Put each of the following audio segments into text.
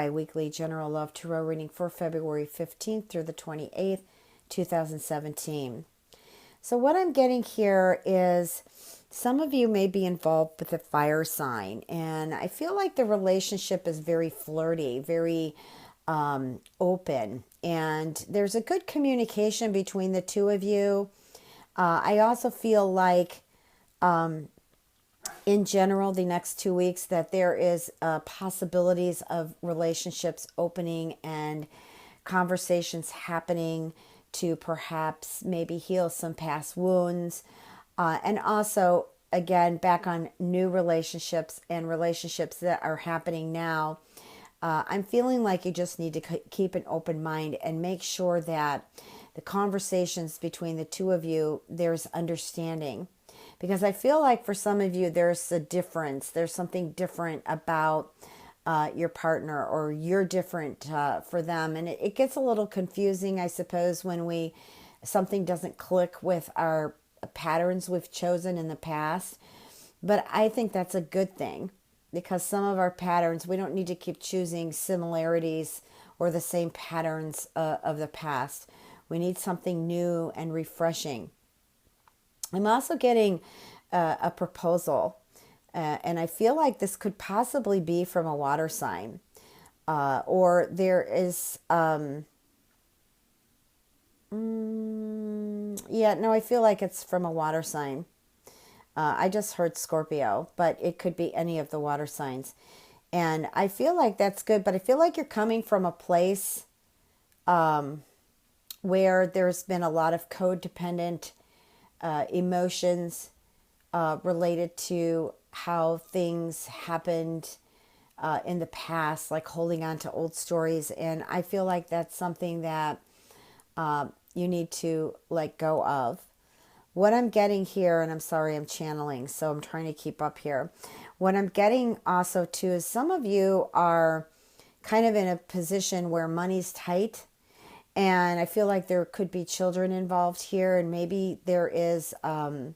Bi-Weekly General Love Tarot reading for February 15th through the 28th, 2017. So what I'm getting here is some of you may be involved with a fire sign, and I feel like the relationship is very flirty, very open, and there's a good communication between the two of you. I also feel like in general, the next 2 weeks, that there is possibilities of relationships opening and conversations happening to perhaps maybe heal some past wounds. And also, again, back on new relationships and relationships that are happening now. I'm feeling like you just need to keep an open mind and make sure that the conversations between the two of you, there's understanding. Because I feel like for some of you, there's a difference. There's something different about your partner, or you're different for them. And it gets a little confusing, I suppose, when something doesn't click with our patterns we've chosen in the past. But I think that's a good thing, because some of our patterns, we don't need to keep choosing similarities or the same patterns of the past. We need something new and refreshing. I'm also getting a proposal, and I feel like this could possibly be from a water sign, or there is, I feel like it's from a water sign. I just heard Scorpio, but it could be any of the water signs. And I feel like that's good, but I feel like you're coming from a place where there's been a lot of codependent emotions related to how things happened in the past, like holding on to old stories. And I feel like that's something that you need to let go of. What I'm getting here, and I'm sorry, I'm channeling, so I'm trying to keep up here. What I'm getting also too is some of you are kind of in a position where money's tight. And I feel like there could be children involved here, and maybe there is a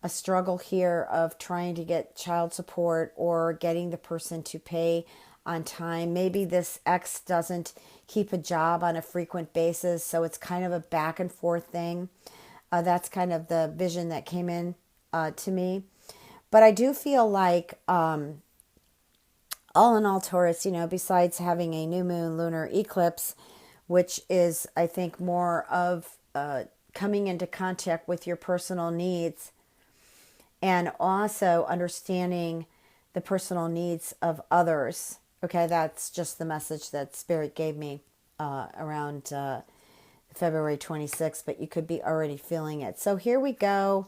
struggle here of trying to get child support or getting the person to pay on time. Maybe this ex doesn't keep a job on a frequent basis, so it's kind of a back and forth thing. That's kind of the vision that came in to me. But I do feel like, all in all, Taurus, besides having a new moon lunar eclipse, which is, I think, more of coming into contact with your personal needs, and also understanding the personal needs of others. Okay, that's just the message that Spirit gave me around February 26th, but you could be already feeling it. So here we go.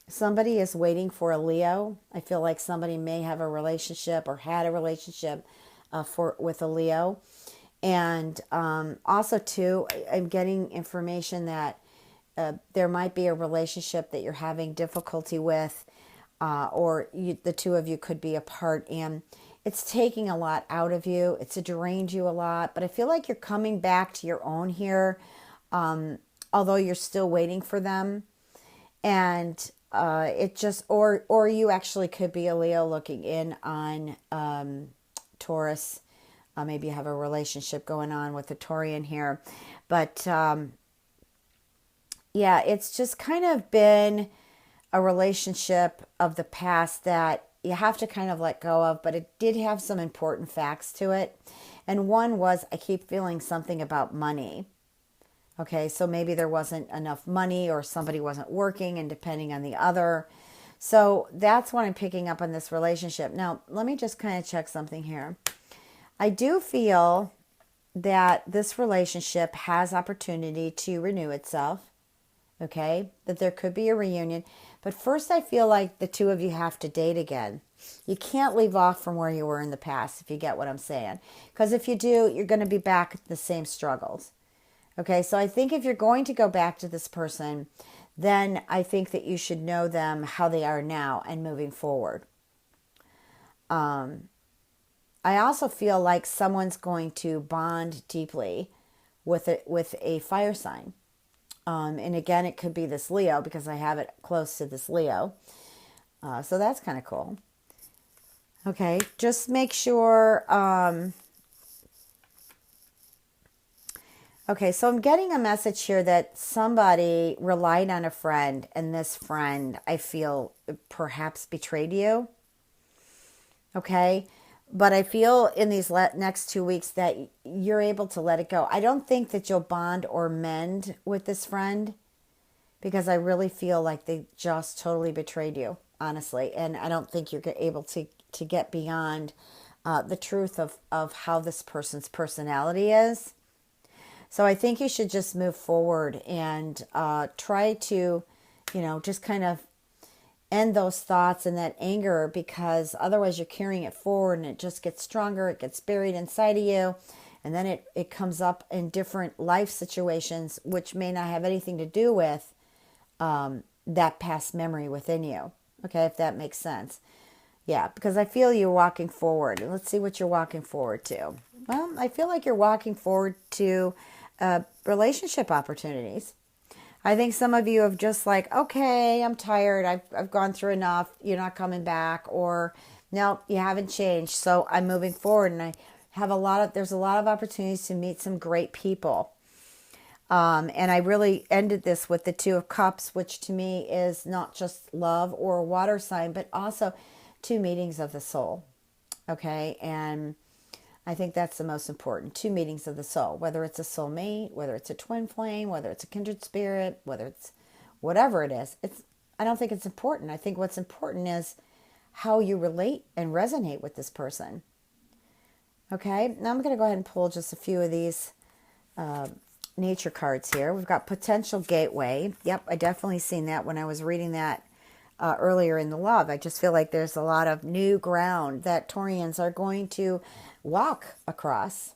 Somebody is waiting for a Leo. I feel like somebody may have a relationship or had a relationship with a Leo. And also, too, I'm getting information that there might be a relationship that you're having difficulty with, or the two of you could be apart, and it's taking a lot out of you. It's drained you a lot, but I feel like you're coming back to your own here, although you're still waiting for them. And it just, or you actually could be a Leo looking in on Taurus. Maybe you have a relationship going on with a Taurian here. But it's just kind of been a relationship of the past that you have to kind of let go of, but it did have some important facts to it. And one was, I keep feeling something about money. Okay, so maybe there wasn't enough money, or somebody wasn't working, and depending on the other. So that's what I'm picking up on this relationship. Now, let me just kind of check something here. I do feel that this relationship has opportunity to renew itself. Okay, that there could be a reunion. But first, I feel like the two of you have to date again. You can't leave off from where you were in the past, if you get what I'm saying. Because if you do, you're going to be back at the same struggles. Okay, so I think if you're going to go back to this person, then I think that you should know them how they are now and moving forward. I also feel like someone's going to bond deeply with a fire sign. And again, it could be this Leo, because I have it close to this Leo. So that's kind of cool. Okay, just make sure Okay, so I'm getting a message here that somebody relied on a friend, and this friend, I feel, perhaps betrayed you. Okay, but I feel in these next 2 weeks that you're able to let it go. I don't think that you'll bond or mend with this friend because I really feel like they just totally betrayed you, honestly. And I don't think you're able to get beyond the truth of how this person's personality is. So I think you should just move forward and try to, just kind of end those thoughts and that anger, because otherwise you're carrying it forward and it just gets stronger. It gets buried inside of you. And then it comes up in different life situations, which may not have anything to do with that past memory within you. Okay, if that makes sense. Yeah, because I feel you're walking forward. Let's see what you're walking forward to. Well, I feel like you're walking forward to relationship opportunities. I think some of you have just like, okay, I'm tired. I've gone through enough. You're not coming back. Or, no, you haven't changed. So I'm moving forward. And I have there's a lot of opportunities to meet some great people. And I really ended this with the Two of Cups, which to me is not just love or a water sign, but also two meetings of the soul. Okay. And I think that's the most important. Two meetings of the soul, whether it's a soulmate, whether it's a twin flame, whether it's a kindred spirit, whether it's whatever it is. I don't think it's important. I think what's important is how you relate and resonate with this person. Okay. Now I'm going to go ahead and pull just a few of these nature cards here. We've got potential gateway. Yep, I definitely seen that when I was reading that earlier in the love. I just feel like there's a lot of new ground that Taurians are going to walk across.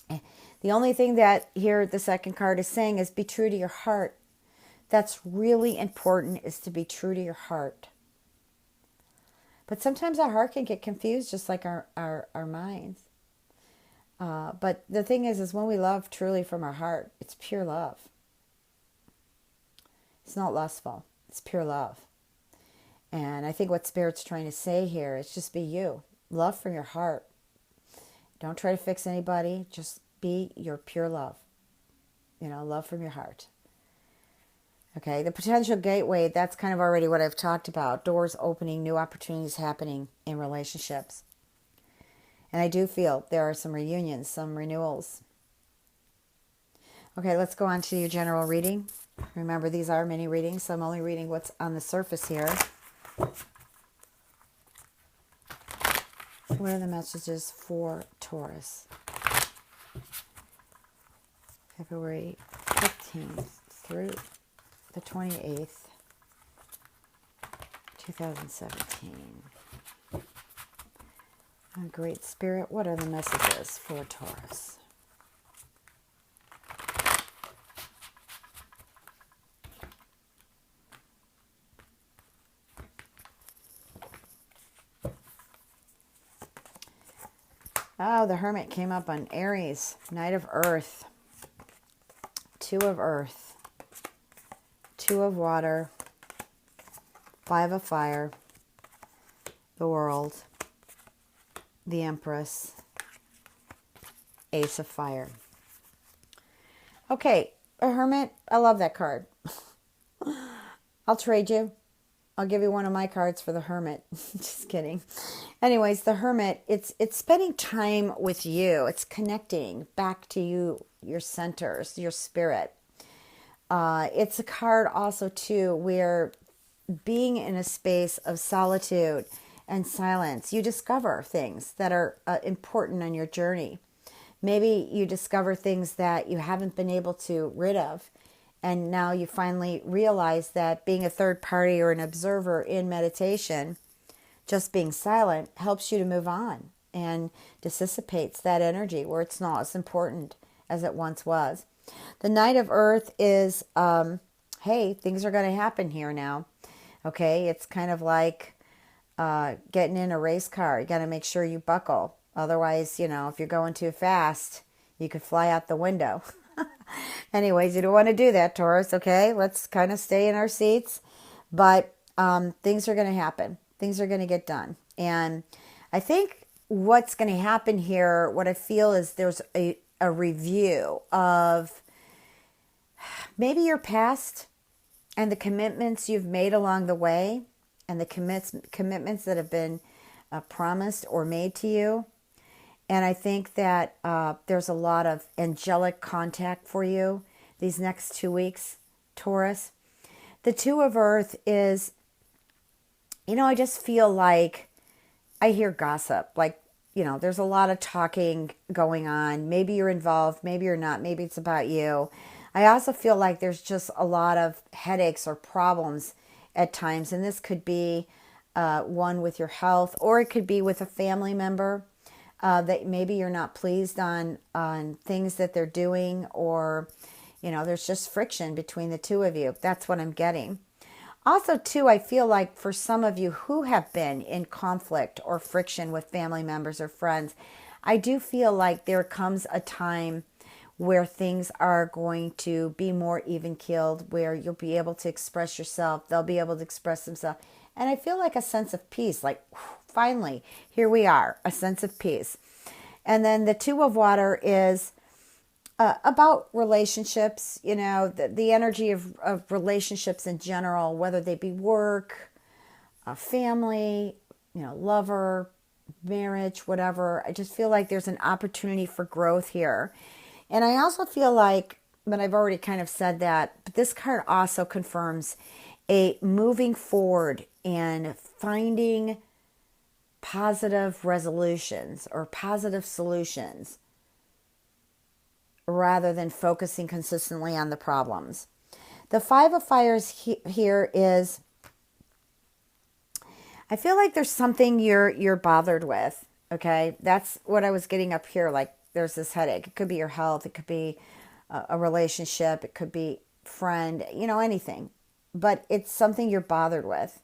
The only thing that here the second card is saying is be true to your heart. That's really important, is to be true to your heart. But sometimes our heart can get confused just like our minds. But the thing is when we love truly from our heart, it's pure love. It's not lustful. It's pure love. And I think what Spirit's trying to say here is just be you. Love from your heart. Don't try to fix anybody. Just be your pure love. Love from your heart. Okay, the potential gateway, that's kind of already what I've talked about. Doors opening, new opportunities happening in relationships. And I do feel there are some reunions, some renewals. Okay, let's go on to your general reading. Remember, these are mini readings, so I'm only reading what's on the surface here. What are the messages for Taurus? February 15th through the 28th, 2017. Great Spirit, what are the messages for Taurus? Oh, the Hermit came up on Aries. Knight of Earth. Two of Earth. Two of Water. Five of Fire. The World. The Empress. Ace of Fire. Okay, a Hermit. I love that card. I'll trade you. I'll give you one of my cards for the Hermit. Just kidding. Anyways, the Hermit, it's spending time with you. It's connecting back to you, your centers, your spirit. It's a card also, too, where being in a space of solitude and silence, you discover things that are important on your journey. Maybe you discover things that you haven't been able to rid of. And now you finally realize that being a third party or an observer in meditation, just being silent, helps you to move on and dissipates that energy where it's not as important as it once was. The Knight of Earth is, hey, things are going to happen here now. Okay, it's kind of like getting in a race car. You got to make sure you buckle. Otherwise, if you're going too fast, you could fly out the window. Anyways, you don't want to do that, Taurus, okay? Let's kind of stay in our seats. But things are going to happen. Things are going to get done. And I think what's going to happen here, what I feel is there's a a review of maybe your past and the commitments you've made along the way, and the commitments that have been promised or made to you. And I think that there's a lot of angelic contact for you these next 2 weeks, Taurus. The Two of Earth is, I just feel like I hear gossip. Like, there's a lot of talking going on. Maybe you're involved, maybe you're not, maybe it's about you. I also feel like there's just a lot of headaches or problems at times. And this could be one with your health, or it could be with a family member that maybe you're not pleased on things that they're doing, or, there's just friction between the two of you. That's what I'm getting. Also, too, I feel like for some of you who have been in conflict or friction with family members or friends, I do feel like there comes a time where things are going to be more even-keeled, where you'll be able to express yourself, they'll be able to express themselves. And I feel like a sense of peace, like, finally, here we are, a sense of peace. And then the Two of Water is about relationships, the energy of relationships in general, whether they be work, family, lover, marriage, whatever. I just feel like there's an opportunity for growth here. And I also feel like, but I've already kind of said that, but this card also confirms a moving forward and finding positive resolutions or positive solutions rather than focusing consistently on the problems. The Five of Fires here is, I feel like there's something you're bothered with. Okay, that's what I was getting up here. Like, there's this headache. It could be your health. It could be a relationship. It could be friend. Anything. But it's something you're bothered with.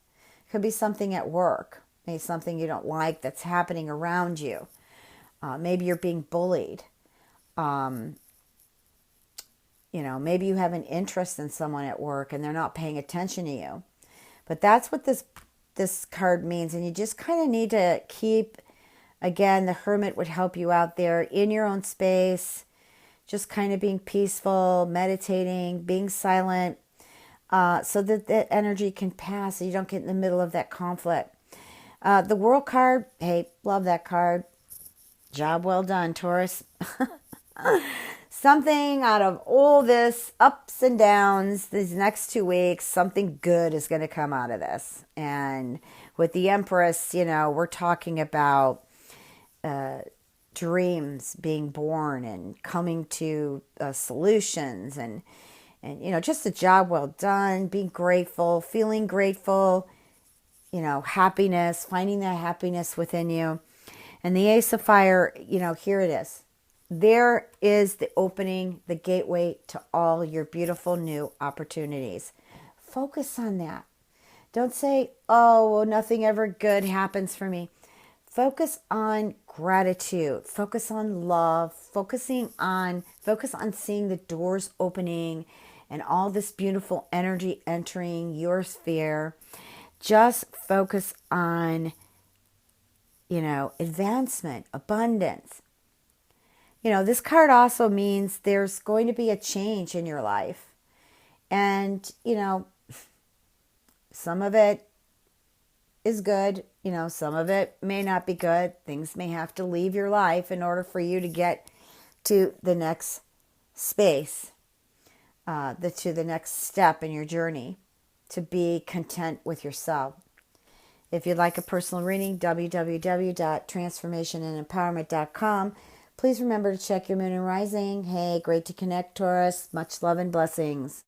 It could be something at work. Maybe something you don't like that's happening around you. Maybe you're being bullied. Maybe you have an interest in someone at work and they're not paying attention to you. But that's what this card means. And you just kind of need to keep, again, the Hermit would help you out there in your own space, just kind of being peaceful, meditating, being silent, so that that energy can pass so you don't get in the middle of that conflict. The World card, hey, love that card. Job well done, Taurus. Something out of all this ups and downs these next 2 weeks, something good is going to come out of this. And with the Empress, we're talking about dreams being born and coming to solutions and just a job well done, being grateful, feeling grateful, happiness, finding that happiness within you. And the Ace of Fire, here it is. There is the opening, the gateway to all your beautiful new opportunities. Focus on that. Don't say, oh, well, nothing ever good happens for me. Focus on gratitude. Focus on love. Focus on seeing the doors opening and all this beautiful energy entering your sphere. Just focus on, advancement, abundance. This card also means there's going to be a change in your life. And, some of it is good. Some of it may not be good. Things may have to leave your life in order for you to get to the next space, to the next step in your journey, to be content with yourself. If you'd like a personal reading, www.transformationandempowerment.com. Please remember to check your moon and rising. Hey, great to connect, Taurus. Much love and blessings.